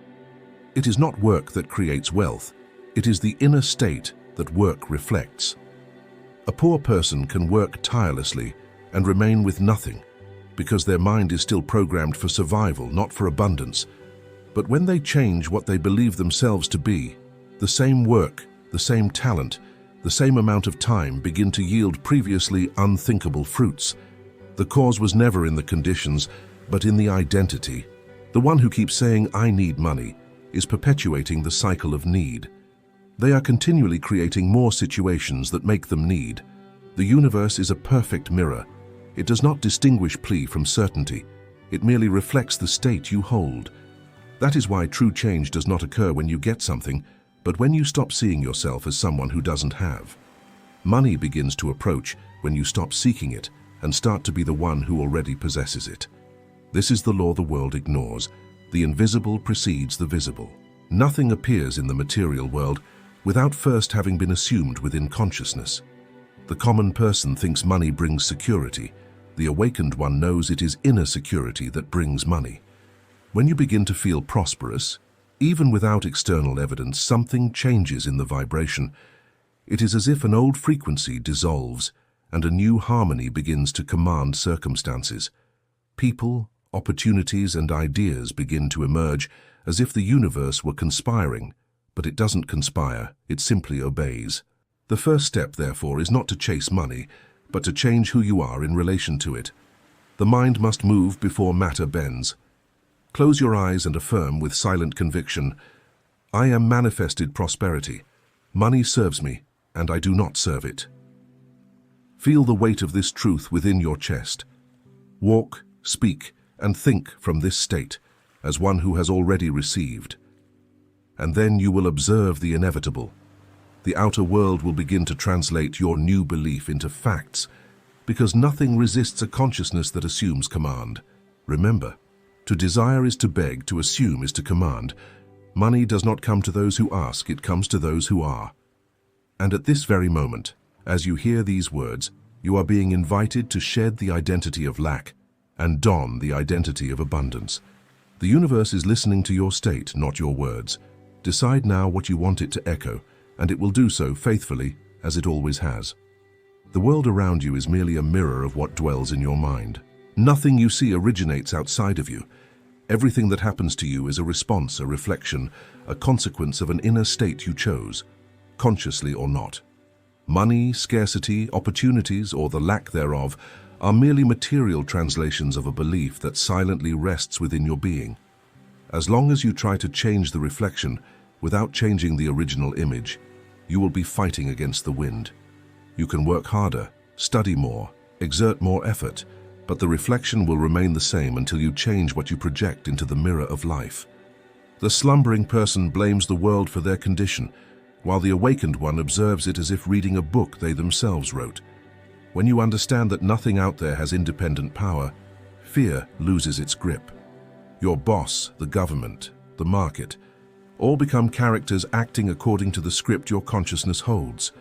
A: It is not work that creates wealth, it is the inner state that work reflects. A poor person can work tirelessly and remain with nothing, because their mind is still programmed for survival, not for abundance. But when they change what they believe themselves to be, the same work, the same talent, the same amount of time begin to yield previously unthinkable fruits. The cause was never in the conditions, but in the identity. The one who keeps saying, "I need money," is perpetuating the cycle of need. They are continually creating more situations that make them need. The universe is a perfect mirror. It does not distinguish plea from certainty. It merely reflects the state you hold. That is why true change does not occur when you get something, but when you stop seeing yourself as someone who doesn't have. Money begins to approach when you stop seeking it and start to be the one who already possesses it. This is the law the world ignores. The invisible precedes the visible. Nothing appears in the material world without first having been assumed within consciousness. The common person thinks money brings security. The awakened one knows it is inner security that brings money. When you begin to feel prosperous, even without external evidence, something changes in the vibration. It is as if an old frequency dissolves and a new harmony begins to command circumstances. People, opportunities, and ideas begin to emerge as if the universe were conspiring, but it doesn't conspire, it simply obeys. The first step, therefore, is not to chase money, but to change who you are in relation to it. The mind must move before matter bends. Close your eyes and affirm with silent conviction, "I am manifested prosperity. Money serves me, and I do not serve it." Feel the weight of this truth within your chest. Walk, speak, and think from this state as one who has already received. And then you will observe the inevitable. The outer world will begin to translate your new belief into facts, because nothing resists a consciousness that assumes command. Remember, to desire is to beg, to assume is to command. Money does not come to those who ask, it comes to those who are. And at this very moment, as you hear these words, you are being invited to shed the identity of lack and don the identity of abundance. The universe is listening to your state, not your words. Decide now what you want it to echo, and it will do so faithfully, as it always has. The world around you is merely a mirror of what dwells in your mind. Nothing you see originates outside of you. Everything that happens to you is a response, a reflection, a consequence of an inner state you chose, consciously or not. Money, scarcity, opportunities, or the lack thereof are merely material translations of a belief that silently rests within your being. As long as you try to change the reflection without changing the original image, you will be fighting against the wind. You can work harder, study more, exert more effort, but the reflection will remain the same until you change what you project into the mirror of life. The slumbering person blames the world for their condition, while the awakened one observes it as if reading a book they themselves wrote. When you understand that nothing out there has independent power, fear loses its grip. Your boss, the government, the market, all become characters acting according to the script your consciousness holds.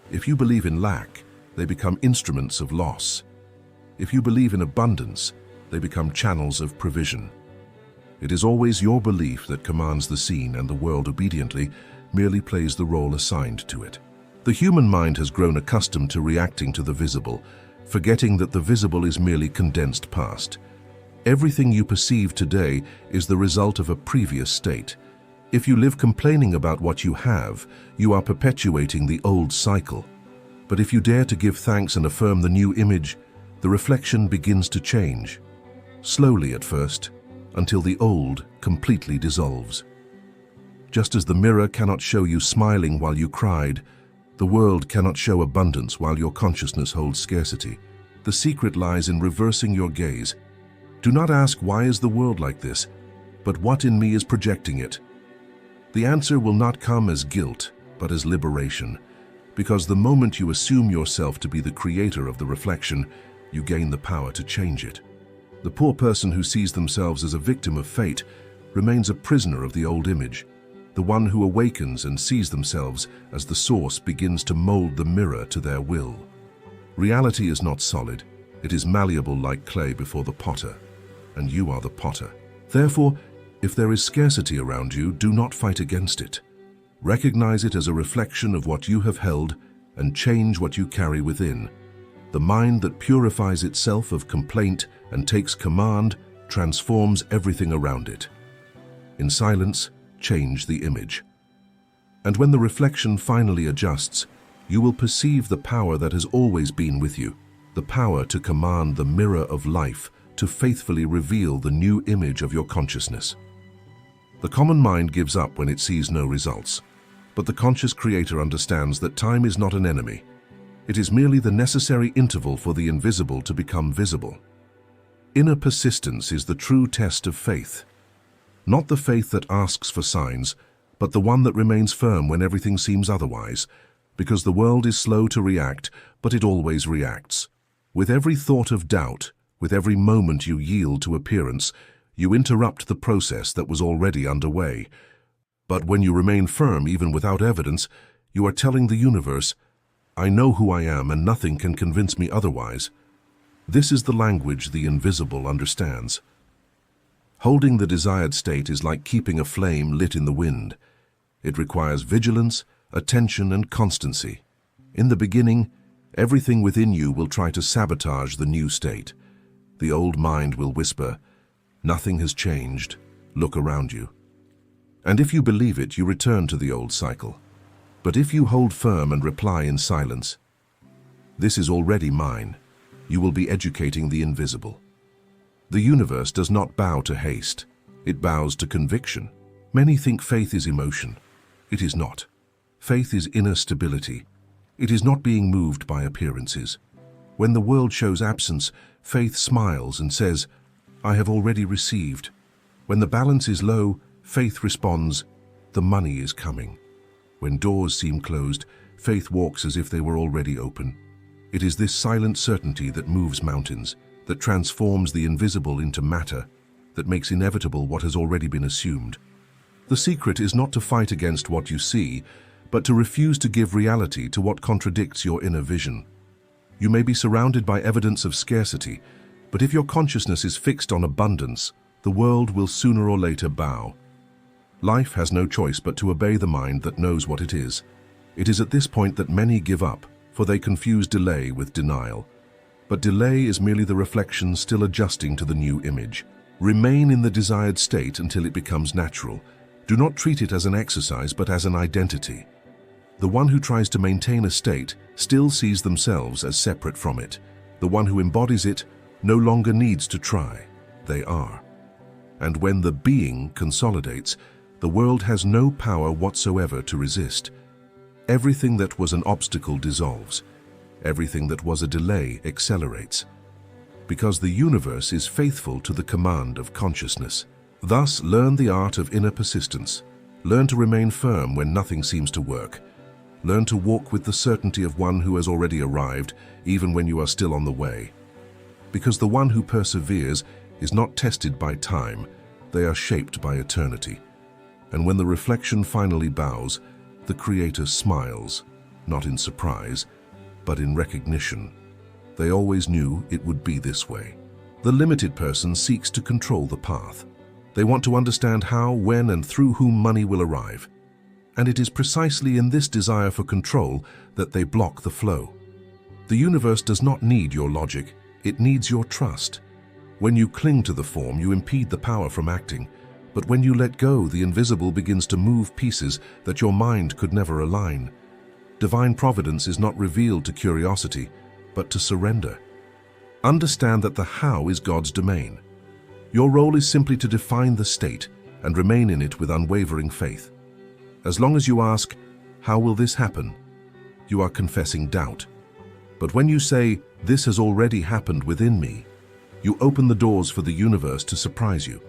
A: If you believe in lack, they become instruments of loss. If you believe in abundance, they become channels of provision. It is always your belief that commands the scene, and the world obediently merely plays the role assigned to it. The human mind has grown accustomed to reacting to the visible, forgetting that the visible is merely condensed past. Everything you perceive today is the result of a previous state. If you live complaining about what you have, you are perpetuating the old cycle. But if you dare to give thanks and affirm the new image, the reflection begins to change. Slowly at first, until the old completely dissolves. Just as the mirror cannot show you smiling while you cried, the world cannot show abundance while your consciousness holds scarcity. The secret lies in reversing your gaze. Do not ask, why is the world like this, but what in me is projecting it? The answer will not come as guilt, but as liberation, because the moment you assume yourself to be the creator of the reflection, you gain the power to change it. The poor person who sees themselves as a victim of fate remains a prisoner of the old image. The one who awakens and sees themselves as the source begins to mold the mirror to their will. Reality is not solid. It is malleable like clay before the potter, and you are the potter. Therefore, if there is scarcity around you, do not fight against it. Recognize it as a reflection of what you have held and change what you carry within. The mind that purifies itself of complaint and takes command transforms everything around it. In silence, change the image. And when the reflection finally adjusts, You will perceive the power that has always been with you, the power to command the mirror of life, to faithfully reveal the new image of your consciousness. The common mind gives up when it sees no results, but the conscious creator understands that time is not an enemy. It is merely the necessary interval for the invisible to become visible. Inner persistence is the true test of faith. Not the faith that asks for signs, but the one that remains firm when everything seems otherwise, because the world is slow to react, but it always reacts. With every thought of doubt, with every moment you yield to appearance, you interrupt the process that was already underway. But when you remain firm even without evidence, you are telling the universe, "I know who I am and nothing can convince me otherwise." This is the language the invisible understands. Holding the desired state is like keeping a flame lit in the wind. It requires vigilance, attention, and constancy. In the beginning, everything within you will try to sabotage the new state. The old mind will whisper, "Nothing has changed. Look around you." And if you believe it, you return to the old cycle. But if you hold firm and reply in silence, "This is already mine," you will be educating the invisible. The universe does not bow to haste. It bows to conviction. Many think faith is emotion. It is not. Faith is inner stability. It is not being moved by appearances. When the world shows absence, faith smiles and says, "I have already received." When the balance is low, faith responds, "The money is coming." When doors seem closed, faith walks as if they were already open. It is this silent certainty that moves mountains, that transforms the invisible into matter, that makes inevitable what has already been assumed. The secret is not to fight against what you see, but to refuse to give reality to what contradicts your inner vision. You may be surrounded by evidence of scarcity, but if your consciousness is fixed on abundance, the world will sooner or later bow. Life has no choice but to obey the mind that knows what it is. It is at this point that many give up, for they confuse delay with denial. But delay is merely the reflection still adjusting to the new image. Remain in the desired state until it becomes natural. Do not treat it as an exercise, but as an identity. The one who tries to maintain a state still sees themselves as separate from it. The one who embodies it no longer needs to try. They are. And when the being consolidates, the world has no power whatsoever to resist. Everything that was an obstacle dissolves. Everything that was a delay accelerates. Because the universe is faithful to the command of consciousness. Thus, learn the art of inner persistence. Learn to remain firm when nothing seems to work. Learn to walk with the certainty of one who has already arrived, even when you are still on the way. Because the one who perseveres is not tested by time, they are shaped by eternity. And when the reflection finally bows, the Creator smiles, not in surprise, but in recognition. They always knew it would be this way. The limited person seeks to control the path. They want to understand how, when, and through whom money will arrive. And it is precisely in this desire for control that they block the flow. The universe does not need your logic, it needs your trust. When you cling to the form, you impede the power from acting. But when you let go, the invisible begins to move pieces that your mind could never align. Divine providence is not revealed to curiosity, but to surrender. Understand that the how is God's domain. Your role is simply to define the state and remain in it with unwavering faith. As long as you ask, "How will this happen?" you are confessing doubt. But when you say, "This has already happened within me," you open the doors for the universe to surprise you.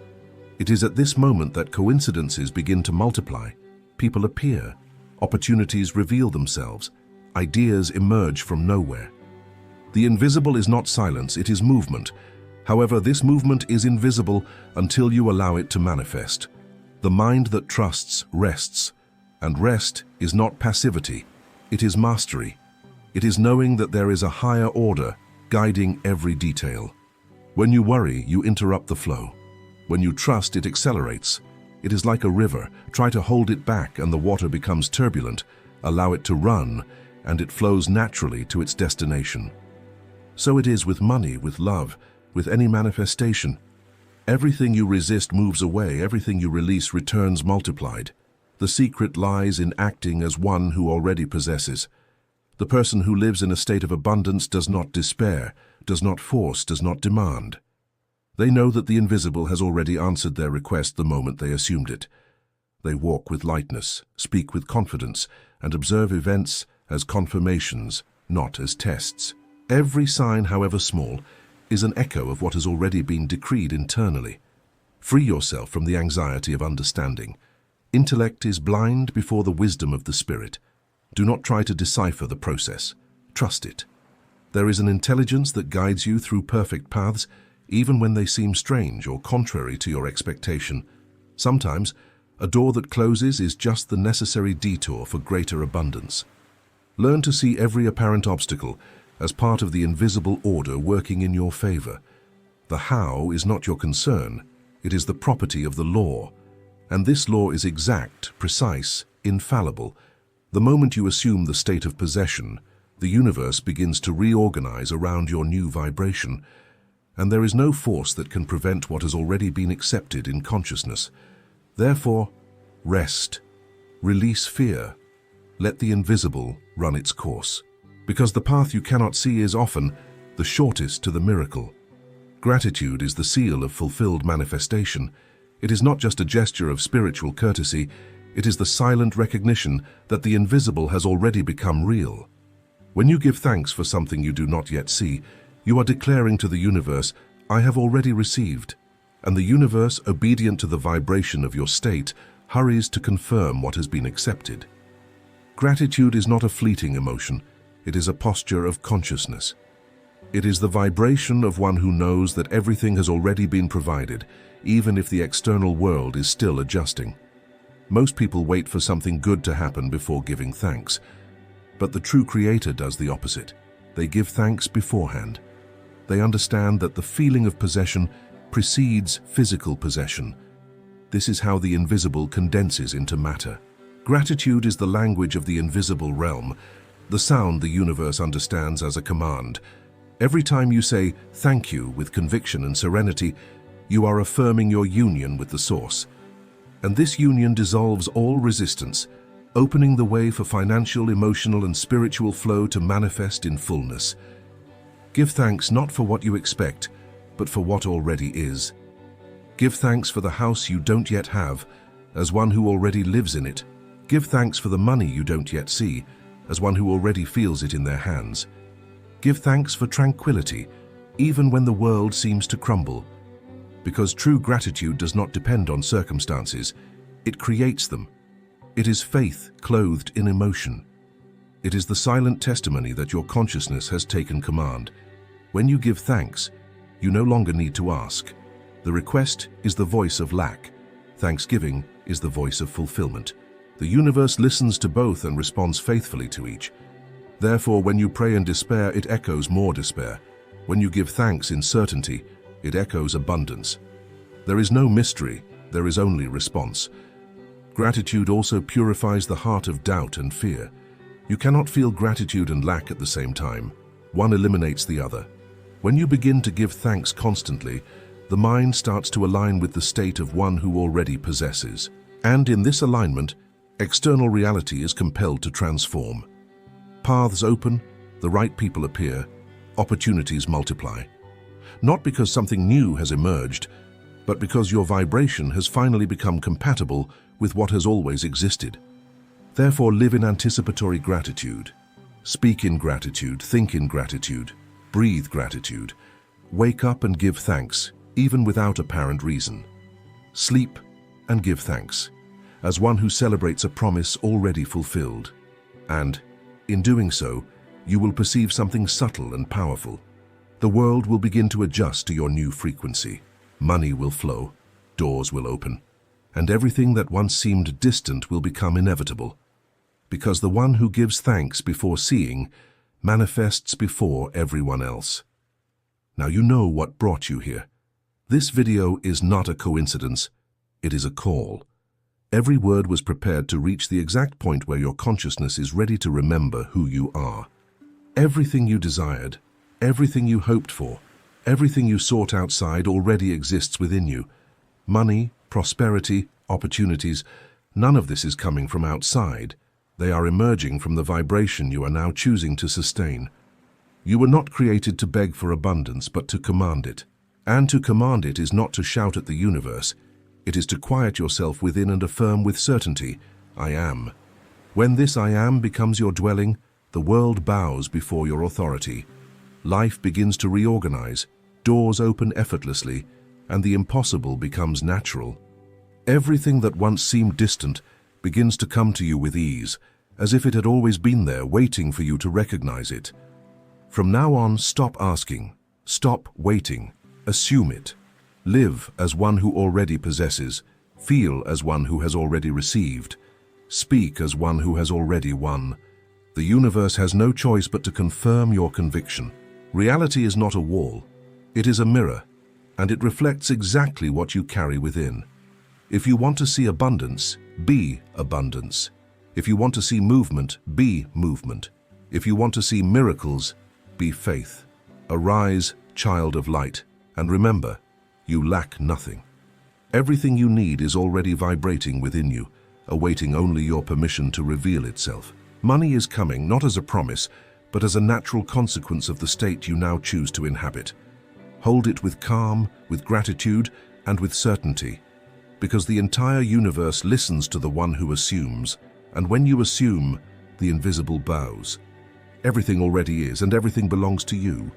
A: It is at this moment that coincidences begin to multiply. People appear, opportunities reveal themselves, ideas emerge from nowhere. The invisible is not silence, it is movement. However, this movement is invisible until you allow it to manifest. The mind that trusts rests, and rest is not passivity, it is mastery. It is knowing that there is a higher order guiding every detail. When you worry, you interrupt the flow. When you trust, it accelerates. It is like a river. Try to hold it back and the water becomes turbulent. Allow it to run, and it flows naturally to its destination. So it is with money, with love, with any manifestation. Everything you resist moves away, everything you release returns multiplied. The secret lies in acting as one who already possesses. The person who lives in a state of abundance does not despair, does not force, does not demand. They know that the invisible has already answered their request the moment they assumed it. They walk with lightness, speak with confidence, and observe events as confirmations, not as tests. Every sign, however small, is an echo of what has already been decreed internally. Free yourself from the anxiety of understanding. Intellect is blind before the wisdom of the Spirit. Do not try to decipher the process. Trust it. There is an intelligence that guides you through perfect paths, even when they seem strange or contrary to your expectation. Sometimes, a door that closes is just the necessary detour for greater abundance. Learn to see every apparent obstacle as part of the invisible order working in your favor. The how is not your concern. It is the property of the law. And this law is exact, precise, infallible. The moment you assume the state of possession, the universe begins to reorganize around your new vibration. And there is no force that can prevent what has already been accepted in consciousness. Therefore, rest. Release fear. Let the invisible run its course. Because the path you cannot see is often the shortest to the miracle. Gratitude is the seal of fulfilled manifestation. It is not just a gesture of spiritual courtesy, it is the silent recognition that the invisible has already become real. When you give thanks for something you do not yet see, you are declaring to the universe, "I have already received." And the universe, obedient to the vibration of your state, hurries to confirm what has been accepted. Gratitude is not a fleeting emotion, it is a posture of consciousness. It is the vibration of one who knows that everything has already been provided, even if the external world is still adjusting. Most people wait for something good to happen before giving thanks. But the true Creator does the opposite. They give thanks beforehand. They understand that the feeling of possession precedes physical possession. This is how the invisible condenses into matter. Gratitude is the language of the invisible realm, the sound the universe understands as a command. Every time you say thank you with conviction and serenity, you are affirming your union with the source. And this union dissolves all resistance, opening the way for financial, emotional, and spiritual flow to manifest in fullness. Give thanks not for what you expect, but for what already is. Give thanks for the house you don't yet have, as one who already lives in it. Give thanks for the money you don't yet see, as one who already feels it in their hands. Give thanks for tranquility, even when the world seems to crumble. Because true gratitude does not depend on circumstances, it creates them. It is faith clothed in emotion. It is the silent testimony that your consciousness has taken command. When you give thanks, you no longer need to ask. The request is the voice of lack. Thanksgiving is the voice of fulfillment. The universe listens to both and responds faithfully to each. Therefore, when you pray in despair, it echoes more despair. When you give thanks in certainty, it echoes abundance. There is no mystery, there is only response. Gratitude also purifies the heart of doubt and fear. You cannot feel gratitude and lack at the same time. One eliminates the other. When you begin to give thanks constantly, the mind starts to align with the state of one who already possesses. And in this alignment, external reality is compelled to transform. Paths open, the right people appear, opportunities multiply. Not because something new has emerged, but because your vibration has finally become compatible with what has always existed. Therefore, live in anticipatory gratitude. Speak in gratitude, think in gratitude, breathe gratitude. Wake up and give thanks, even without apparent reason. Sleep and give thanks, as one who celebrates a promise already fulfilled. And, in doing so, you will perceive something subtle and powerful. The world will begin to adjust to your new frequency. Money will flow, doors will open, and everything that once seemed distant will become inevitable. Because the one who gives thanks before seeing manifests before everyone else. Now you know what brought you here. This video is not a coincidence, it is a call. Every word was prepared to reach the exact point where your consciousness is ready to remember who you are. Everything you desired, everything you hoped for, everything you sought outside already exists within you. Money, prosperity, opportunities, none of this is coming from outside. They are emerging from the vibration you are now choosing to sustain. You were not created to beg for abundance, but to command it. And to command it is not to shout at the universe. It is to quiet yourself within and affirm with certainty, I am. When this I am becomes your dwelling, the world bows before your authority. Life begins to reorganize, doors open effortlessly, and the impossible becomes natural. Everything that once seemed distant begins to come to you with ease, as if it had always been there, waiting for you to recognize it. From now on, stop asking, stop waiting, assume it. Live as one who already possesses, feel as one who has already received, speak as one who has already won. The universe has no choice but to confirm your conviction. Reality is not a wall, it is a mirror, and it reflects exactly what you carry within. If you want to see abundance, be abundance. If you want to see movement, be movement. If you want to see miracles, be faith. Arise, child of light, and remember, you lack nothing. Everything you need is already vibrating within you, awaiting only your permission to reveal itself. Money is coming not as a promise, but as a natural consequence of the state you now choose to inhabit. Hold it with calm, with gratitude, and with certainty, because the entire universe listens to the one who assumes, and when you assume, the invisible bows. Everything already is, and everything belongs to you.